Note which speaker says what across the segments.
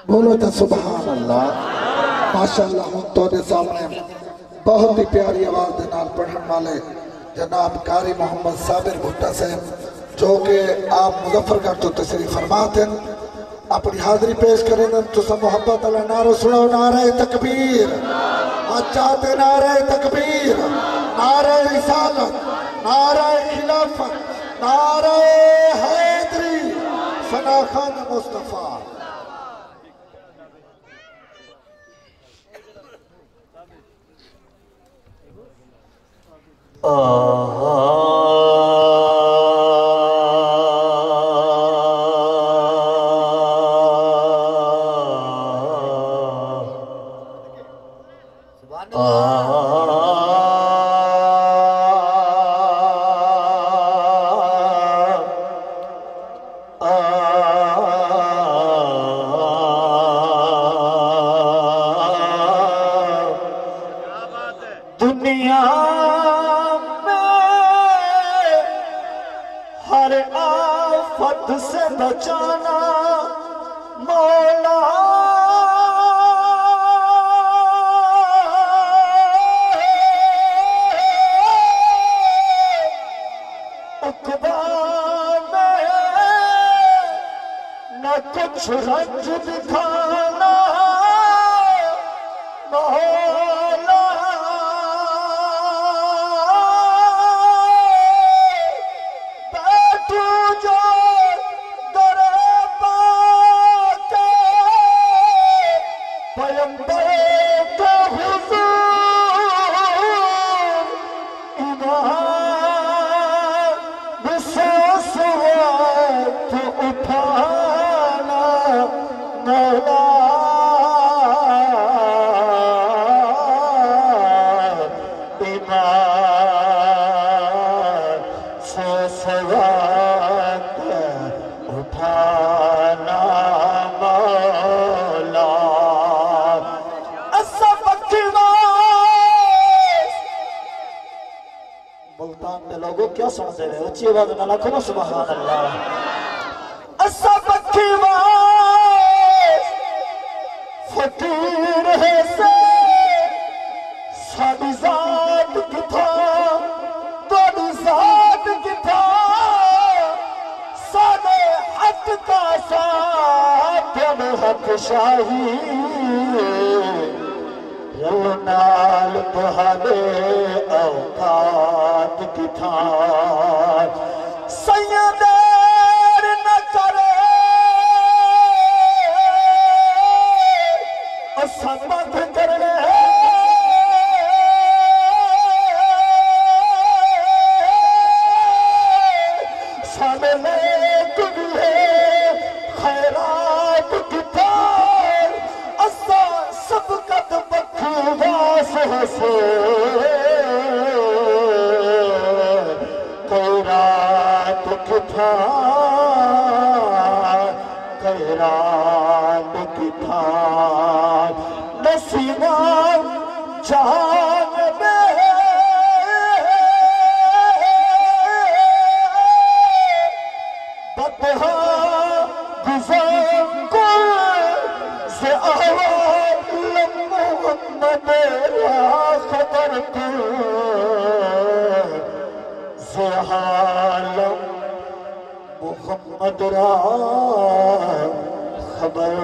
Speaker 1: بولو تو سبحان اللہ۔ ماشاءاللہ ہوں تو دے سامنے بہت ہی پیاری آواز دے نال پڑھن والے جناب قاری محمد صابر بھٹا سے جو کہ آپ مظفر گڑھ تو تشریف فرماتے ہیں، اپنی حاضری پیش کریں تو سب محبت اللہ نعرہ سنو، نعرہ تکبیر، چاہتے نعرہ تکبیر، نعرہ رسالت، نعرہ خلافت، نعرہ حیدری، ثنا خان مصطفیٰ۔
Speaker 2: دنیا میں ہر آفت سے بچانا مولا، عقبہ میں نہ کچھ رنج دکھانا مولا، کیا سمجھے رہے اچھی آواز نہ لکھو سبحان اللہ۔ اسب کی واس فقیر ہے سے ساڑی ذات کی تھا توڑی ذات کی تھا ساڑے حق کا ساتھ حق شاہی رونال بہادے اوقات کی تھان سیدیر نہ کرے اسمت کرنے سامنے لیک بھی ہے خیرات کی تھان اسا سبقت بکھواس حسے قیرات کی تھان قیرات کی تھان نسیمہ جان میں بدہا گزر کل سے آواز محمد را خبر کل سے عالم محمد را خبر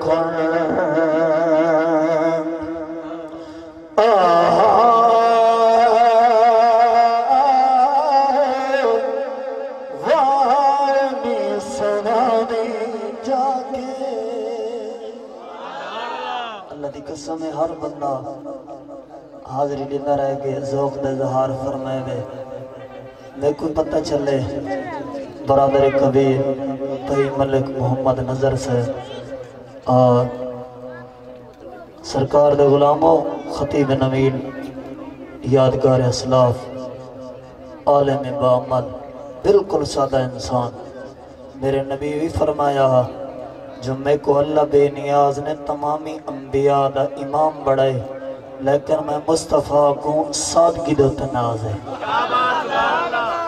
Speaker 2: کل وانی سنانی جاگے اللہ دی قسم ہے ہر بندہ حاضری لینا رہے گے ذوق دے اظہار فرمائے میں میں کوئی پتہ چلے برادر کبیر بھائی ملک محمد نظر سے اور سرکار دے غلاموں خطیب نوین یادگار اسلاف عالم بعمل بالکل سادہ انسان میرے نبی بھی فرمایا جو میں کو اللہ بے نیاز نے تمامی انبیاء دا امام بڑھائے لیکن میں مصطفیٰ کو سادگی دو تناز ہے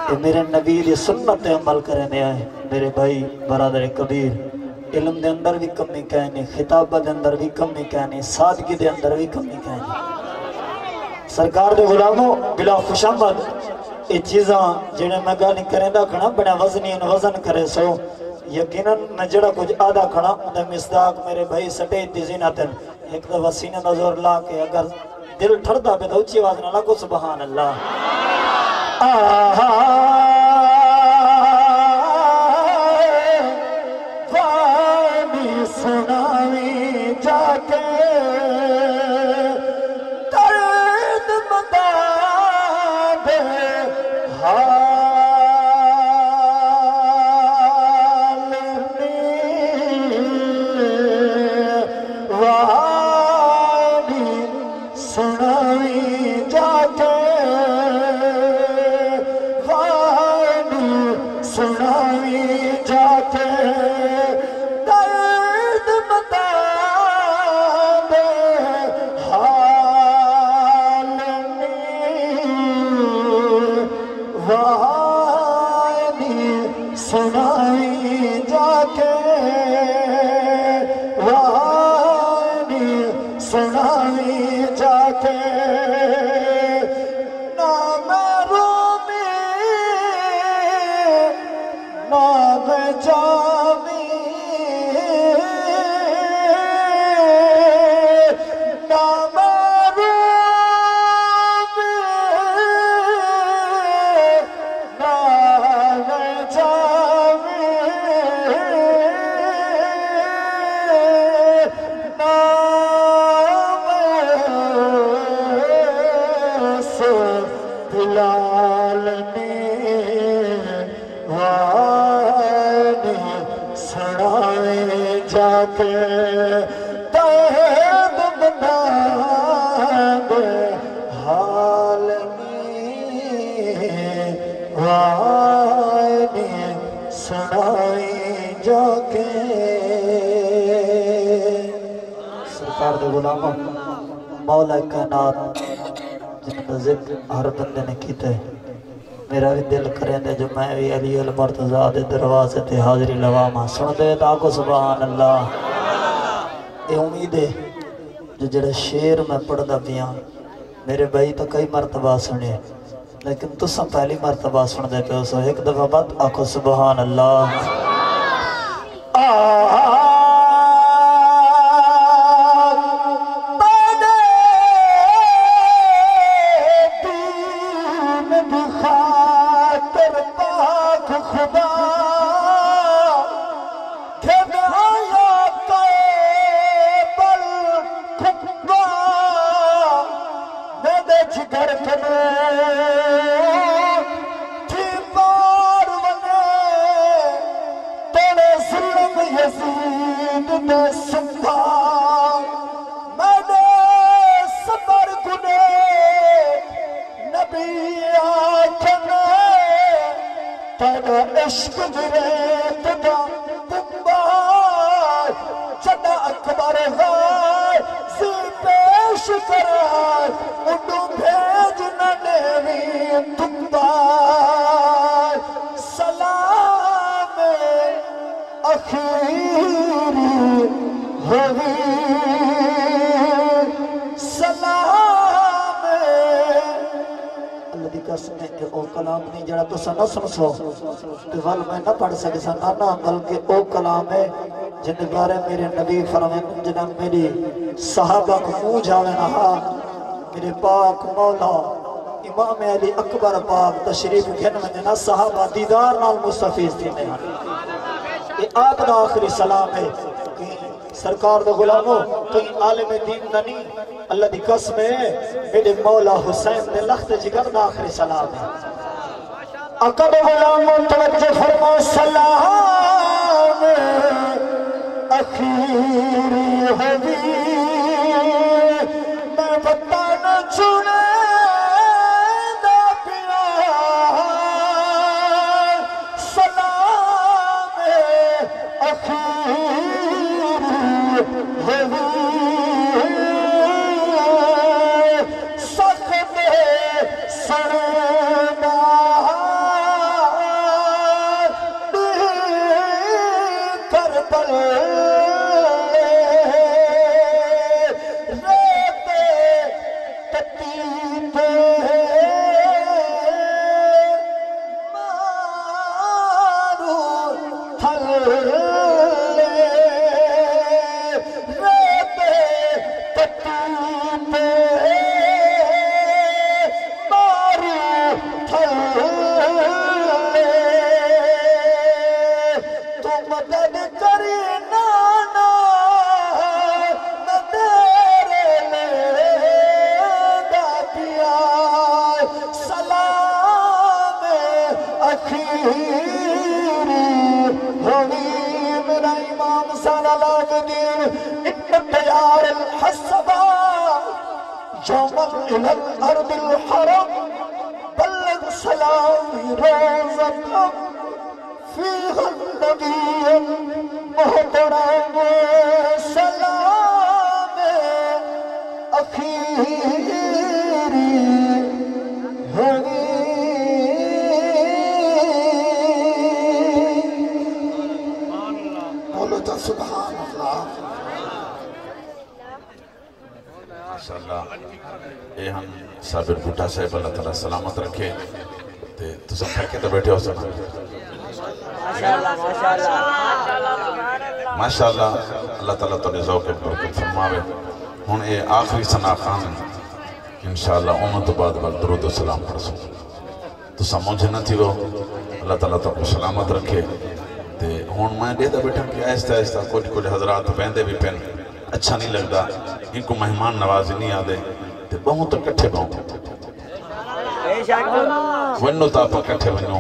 Speaker 2: کہ میرے نبی دی سنت عمل کرنے آئے میرے بھائی برادر کبیر علم دے اندر بھی کمی کہنی، خطابت دے اندر بھی کمی کہنی، سادگی دے اندر بھی کمی کہنی۔ سرکار دے غلاموں بلا خوشامد یہ چیزاں جنہیں میں گالی کریں دا کھنا بڑا وزنین وزن کرے سو یقیناً میں جڑا کچھ آدھا کھنا دا مصداق میرے بھائی سٹے دی زینتن ایک دفعہ سینہ دا زور لا کے اگر دل ٹھڑتا پہ تو اچھی آواز نہ لگو سبحان اللہ وانی سناوی جا کے درد بتا دے مولا کائنات جن کا ذکر ہر بندے نے کیتا ہے میرا بھی دل کریں دے جو میں بھی علی المرتضیٰ دے دروازے تے حاضری لواما سن دے تاکو سبحان اللہ اے امید ہے جو جڑا شیر میں پڑھ دا بیان میرے بھائی تو کئی مرتبہ سنے لیکن تو سب پہلی مرتبہ سن دے پہ اسو ایک دفعہ بات آکو سبحان اللہ نہ پڑھ سکے سنا نہ بلکہ او کلام ہے جن بارے میرے نبی فرمائے جنہاں میری صحابہ کو منہ جاوے نہا میرے پاک مولا امام علی اکبر پاک تشریف گھن میں نہ صحابہ دیدار نال مستفیض تھی نہیں یہ آپ دا آخری سلام ہے کہ سرکار دا غلاموں کہیں عالم دین ننی اللہ دی قسم ہے میرے مولا حسین دے لخت جگر دا آخری سلام ہے اقب غلاموں توجہ فرما سلام اخیری ہوگی میں بتانا چھوڑے دا پیا سلام اخیری ہوگی سخت سرنا کربلا العابدين إن التيار الحسبا يوما إلى الأرض الحرم بلغ سلامي روزة فيها النبي محترم سلام أخيري هني
Speaker 1: بولو سبحان اللہ
Speaker 3: ماشاءاللہ اے ہم صابر بھٹا صاحب اللہ تعالیٰ سلامت رکھے تو سب پھر کے تو بیٹھے ہو سکتے ماشاءاللہ اللہ تعالیٰ تعالیٰ ذوق برکت فرماوے ہون اے آخری ثنا خان انشاءاللہ امت بعد بل درود و سلام پڑھسوں تو سمجھے نہ تھی وہ اللہ تعالیٰ تعالیٰ سلامت رکھے ہون میں دیتا بیٹھا کہ آہستہ آہستہ کچھ حضرات بیندے بھی پہن اچھا نہیں لگتا ان کو مہمان نوازی نہیں آدھے تے بہوں تو کٹھے بہوں ونو تاپا کٹھے ونو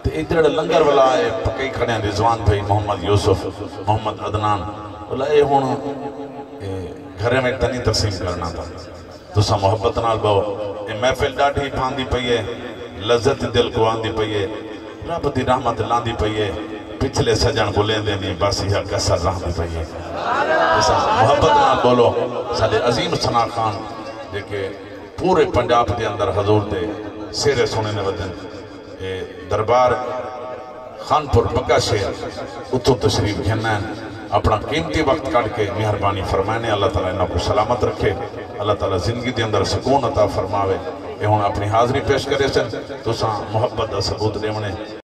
Speaker 3: تے ایک درڑ لنگر والا آئے پکئی کھڑے ہیں رضوان بھائی محمد یوسف محمد عدنان والا اے ہون گھرے میں تنی تقسیم کرنا تھا تو سا محبت نال باؤ اے محفل ڈاٹھی پھاندی پئیے لذت دل کو آندی پئیے رب دی رحمت لاندی پئیے پچھلے سجن بولیں دے نہیں بس یہ کسر رحمت پئیے محبت نہ بولو سارے عظیم ثنا خان دیکھے پورے پنجاب دے اندر حضور دے سیرے سونے نے ودن دربار خانپور بکا شہر اتو تشریف گھننا ہے اپنا قیمتی وقت کاٹ کے مہربانی فرمائنے اللہ تعالیٰ انہوں کو سلامت رکھے اللہ تعالیٰ زندگی دے اندر سکون عطا فرماوے یہ ہوں اپنی حاضری پیش کرے سن تو ساں محبت دا ثبوت دے